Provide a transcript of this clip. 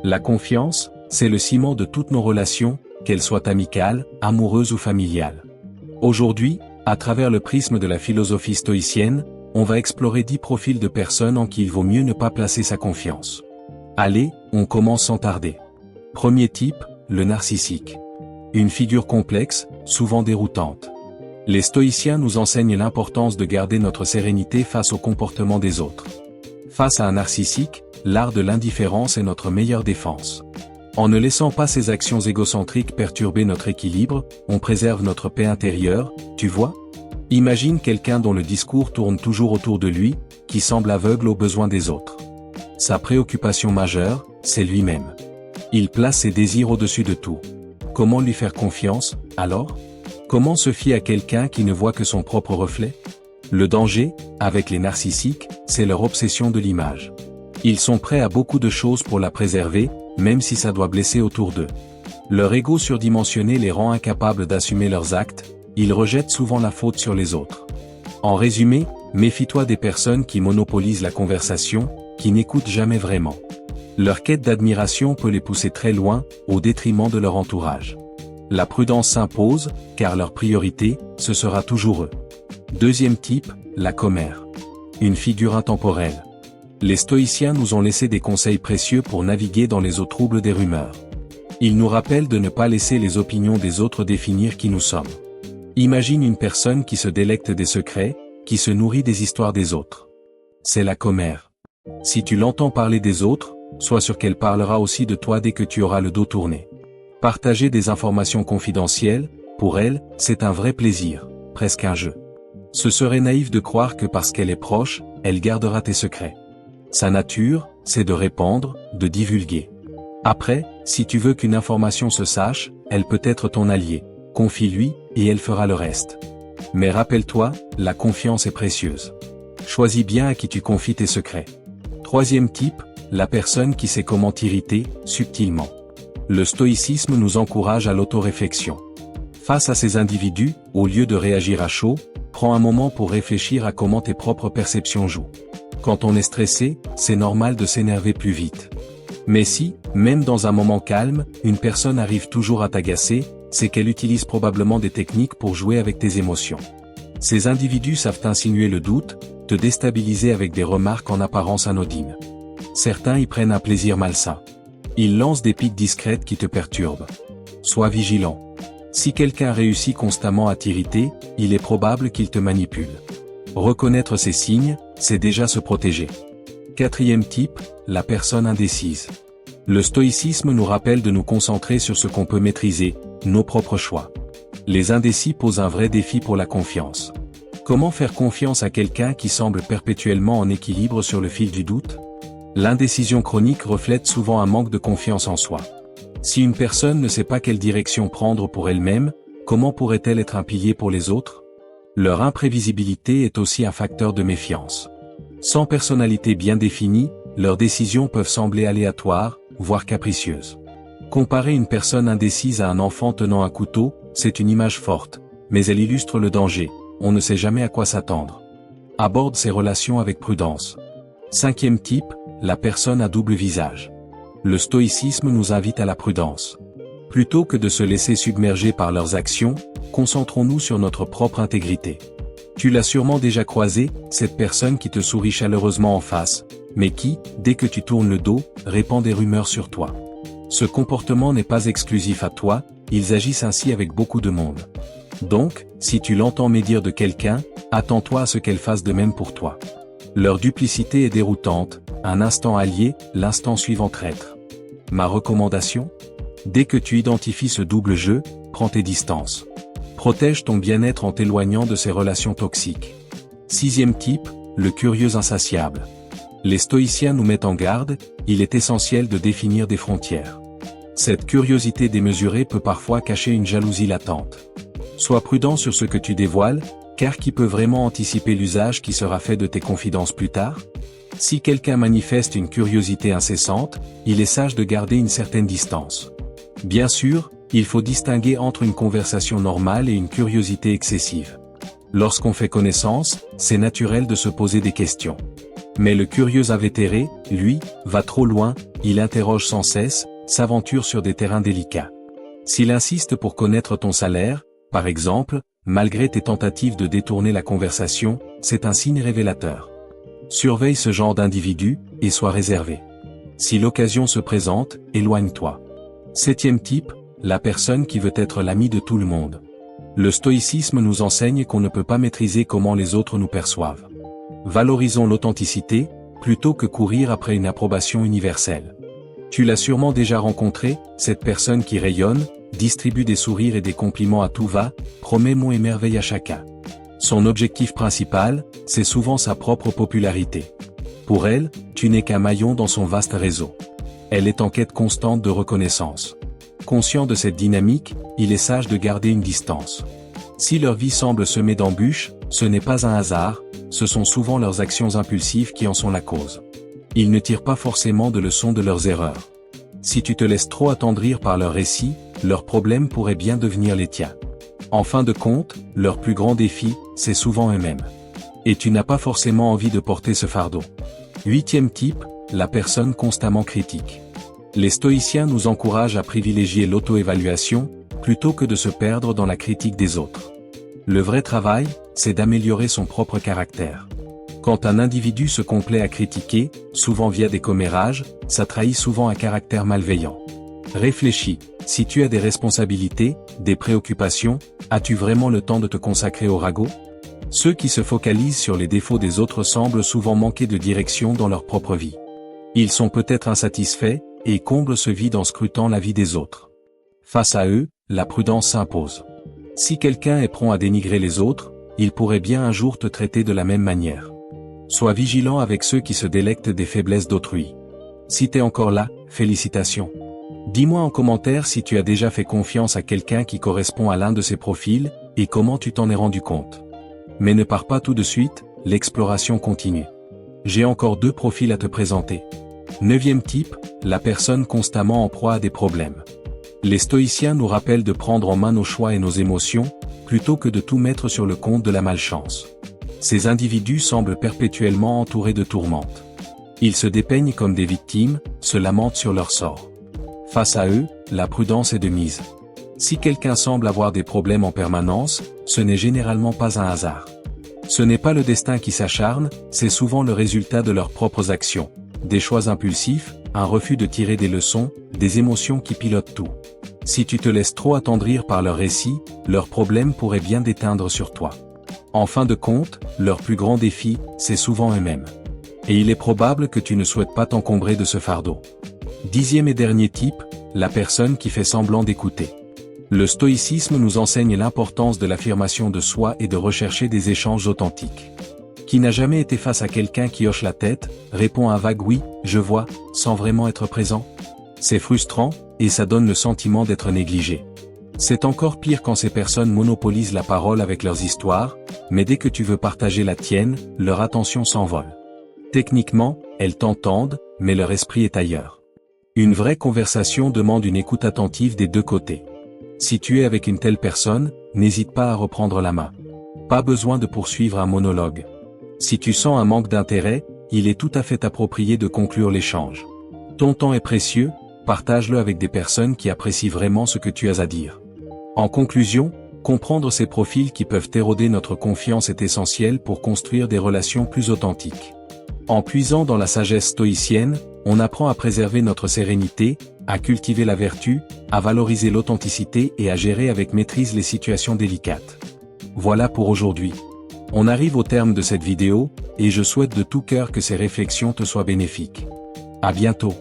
La confiance, c'est le ciment de toutes nos relations, qu'elles soient amicales, amoureuses ou familiales. Aujourd'hui, à travers le prisme de la philosophie stoïcienne, on va explorer 10 profils de personnes en qui il vaut mieux ne pas placer sa confiance. Allez, on commence sans tarder. Premier type, le narcissique. Une figure complexe, souvent déroutante. Les stoïciens nous enseignent l'importance de garder notre sérénité face au comportement des autres. Face à un narcissique, l'art de l'indifférence est notre meilleure défense. En ne laissant pas ses actions égocentriques perturber notre équilibre, on préserve notre paix intérieure, tu vois ? Imagine quelqu'un dont le discours tourne toujours autour de lui, qui semble aveugle aux besoins des autres. Sa préoccupation majeure, c'est lui-même. Il place ses désirs au-dessus de tout. Comment lui faire confiance, alors ? Comment se fier à quelqu'un qui ne voit que son propre reflet ? Le danger, avec les narcissiques, c'est leur obsession de l'image. Ils sont prêts à beaucoup de choses pour la préserver, même si ça doit blesser autour d'eux. Leur ego surdimensionné les rend incapables d'assumer leurs actes, ils rejettent souvent la faute sur les autres. En résumé, méfie-toi des personnes qui monopolisent la conversation, qui n'écoutent jamais vraiment. Leur quête d'admiration peut les pousser très loin, au détriment de leur entourage. La prudence s'impose, car leur priorité, ce sera toujours eux. Deuxième type, la commère. Une figure intemporelle. Les stoïciens nous ont laissé des conseils précieux pour naviguer dans les eaux troubles des rumeurs. Ils nous rappellent de ne pas laisser les opinions des autres définir qui nous sommes. Imagine une personne qui se délecte des secrets, qui se nourrit des histoires des autres. C'est la commère. Si tu l'entends parler des autres, sois sûr qu'elle parlera aussi de toi dès que tu auras le dos tourné. Partager des informations confidentielles, pour elle, c'est un vrai plaisir, presque un jeu. Ce serait naïf de croire que parce qu'elle est proche, elle gardera tes secrets. Sa nature, c'est de répandre, de divulguer. Après, si tu veux qu'une information se sache, elle peut être ton allié. Confie-lui, et elle fera le reste. Mais rappelle-toi, la confiance est précieuse. Choisis bien à qui tu confies tes secrets. Troisième type, la personne qui sait comment t'irriter, subtilement. Le stoïcisme nous encourage à l'autoréflexion. Face à ces individus, au lieu de réagir à chaud, prends un moment pour réfléchir à comment tes propres perceptions jouent. Quand on est stressé, c'est normal de s'énerver plus vite. Mais si, même dans un moment calme, une personne arrive toujours à t'agacer, c'est qu'elle utilise probablement des techniques pour jouer avec tes émotions. Ces individus savent insinuer le doute, te déstabiliser avec des remarques en apparence anodines. Certains y prennent un plaisir malsain. Ils lancent des piques discrètes qui te perturbent. Sois vigilant. Si quelqu'un réussit constamment à t'irriter, il est probable qu'il te manipule. Reconnaître ces signes, c'est déjà se protéger. Quatrième type, la personne indécise. Le stoïcisme nous rappelle de nous concentrer sur ce qu'on peut maîtriser, nos propres choix. Les indécis posent un vrai défi pour la confiance. Comment faire confiance à quelqu'un qui semble perpétuellement en équilibre sur le fil du doute ? L'indécision chronique reflète souvent un manque de confiance en soi. Si une personne ne sait pas quelle direction prendre pour elle-même, comment pourrait-elle être un pilier pour les autres ? Leur imprévisibilité est aussi un facteur de méfiance. Sans personnalité bien définie, leurs décisions peuvent sembler aléatoires, voire capricieuses. Comparer une personne indécise à un enfant tenant un couteau, c'est une image forte, mais elle illustre le danger, on ne sait jamais à quoi s'attendre. Aborde ses relations avec prudence. Cinquième type, la personne à double visage. Le stoïcisme nous invite à la prudence. Plutôt que de se laisser submerger par leurs actions, concentrons-nous sur notre propre intégrité. Tu l'as sûrement déjà croisé, cette personne qui te sourit chaleureusement en face, mais qui, dès que tu tournes le dos, répand des rumeurs sur toi. Ce comportement n'est pas exclusif à toi, ils agissent ainsi avec beaucoup de monde. Donc, si tu l'entends médire de quelqu'un, attends-toi à ce qu'elle fasse de même pour toi. Leur duplicité est déroutante, un instant allié, l'instant suivant traître. Ma recommandation ? Dès que tu identifies ce double jeu, prends tes distances. Protège ton bien-être en t'éloignant de ces relations toxiques. Sixième type, le curieux insatiable. Les stoïciens nous mettent en garde, il est essentiel de définir des frontières. Cette curiosité démesurée peut parfois cacher une jalousie latente. Sois prudent sur ce que tu dévoiles, car qui peut vraiment anticiper l'usage qui sera fait de tes confidences plus tard ? Si quelqu'un manifeste une curiosité incessante, il est sage de garder une certaine distance. Bien sûr, il faut distinguer entre une conversation normale et une curiosité excessive. Lorsqu'on fait connaissance, c'est naturel de se poser des questions. Mais le curieux invétéré, lui, va trop loin, il interroge sans cesse, s'aventure sur des terrains délicats. S'il insiste pour connaître ton salaire, par exemple, malgré tes tentatives de détourner la conversation, c'est un signe révélateur. Surveille ce genre d'individu, et sois réservé. Si l'occasion se présente, éloigne-toi. 7e type, la personne qui veut être l'ami de tout le monde. Le stoïcisme nous enseigne qu'on ne peut pas maîtriser comment les autres nous perçoivent. Valorisons l'authenticité, plutôt que courir après une approbation universelle. Tu l'as sûrement déjà rencontré, cette personne qui rayonne, distribue des sourires et des compliments à tout va, promet monts et merveilles à chacun. Son objectif principal, c'est souvent sa propre popularité. Pour elle, tu n'es qu'un maillon dans son vaste réseau. Elle est en quête constante de reconnaissance. Conscient de cette dynamique, il est sage de garder une distance. Si leur vie semble semée d'embûches, ce n'est pas un hasard, ce sont souvent leurs actions impulsives qui en sont la cause. Ils ne tirent pas forcément de leçons de leurs erreurs. Si tu te laisses trop attendrir par leurs récits, leurs problèmes pourraient bien devenir les tiens. En fin de compte, leur plus grand défi, c'est souvent eux-mêmes. Et tu n'as pas forcément envie de porter ce fardeau. 8e type, la personne constamment critique. Les stoïciens nous encouragent à privilégier l'auto-évaluation, plutôt que de se perdre dans la critique des autres. Le vrai travail, c'est d'améliorer son propre caractère. Quand un individu se complaît à critiquer, souvent via des commérages, ça trahit souvent un caractère malveillant. Réfléchis, si tu as des responsabilités, des préoccupations, as-tu vraiment le temps de te consacrer au ragot ? Ceux qui se focalisent sur les défauts des autres semblent souvent manquer de direction dans leur propre vie. Ils sont peut-être insatisfaits, et comblent ce vide en scrutant la vie des autres. Face à eux, la prudence s'impose. Si quelqu'un est prompt à dénigrer les autres, il pourrait bien un jour te traiter de la même manière. Sois vigilant avec ceux qui se délectent des faiblesses d'autrui. Si t'es encore là, félicitations. Dis-moi en commentaire si tu as déjà fait confiance à quelqu'un qui correspond à l'un de ces profils, et comment tu t'en es rendu compte. Mais ne pars pas tout de suite, l'exploration continue. J'ai encore 2 profils à te présenter. 9e type, la personne constamment en proie à des problèmes. Les stoïciens nous rappellent de prendre en main nos choix et nos émotions, plutôt que de tout mettre sur le compte de la malchance. Ces individus semblent perpétuellement entourés de tourmentes. Ils se dépeignent comme des victimes, se lamentent sur leur sort. Face à eux, la prudence est de mise. Si quelqu'un semble avoir des problèmes en permanence, ce n'est généralement pas un hasard. Ce n'est pas le destin qui s'acharne, c'est souvent le résultat de leurs propres actions. Des choix impulsifs, un refus de tirer des leçons, des émotions qui pilotent tout. Si tu te laisses trop attendrir par leurs récits, leurs problèmes pourraient bien déteindre sur toi. En fin de compte, leur plus grand défi, c'est souvent eux-mêmes. Et il est probable que tu ne souhaites pas t'encombrer de ce fardeau. 10e et dernier type, la personne qui fait semblant d'écouter. Le stoïcisme nous enseigne l'importance de l'affirmation de soi et de rechercher des échanges authentiques. Qui n'a jamais été face à quelqu'un qui hoche la tête, répond un vague oui, je vois, sans vraiment être présent? C'est frustrant, et ça donne le sentiment d'être négligé. C'est encore pire quand ces personnes monopolisent la parole avec leurs histoires, mais dès que tu veux partager la tienne, leur attention s'envole. Techniquement, elles t'entendent, mais leur esprit est ailleurs. Une vraie conversation demande une écoute attentive des 2 côtés. Si tu es avec une telle personne, n'hésite pas à reprendre la main. Pas besoin de poursuivre un monologue. Si tu sens un manque d'intérêt, il est tout à fait approprié de conclure l'échange. Ton temps est précieux, partage-le avec des personnes qui apprécient vraiment ce que tu as à dire. En conclusion, comprendre ces profils qui peuvent éroder notre confiance est essentiel pour construire des relations plus authentiques. En puisant dans la sagesse stoïcienne, on apprend à préserver notre sérénité, à cultiver la vertu, à valoriser l'authenticité et à gérer avec maîtrise les situations délicates. Voilà pour aujourd'hui. On arrive au terme de cette vidéo, et je souhaite de tout cœur que ces réflexions te soient bénéfiques. À bientôt.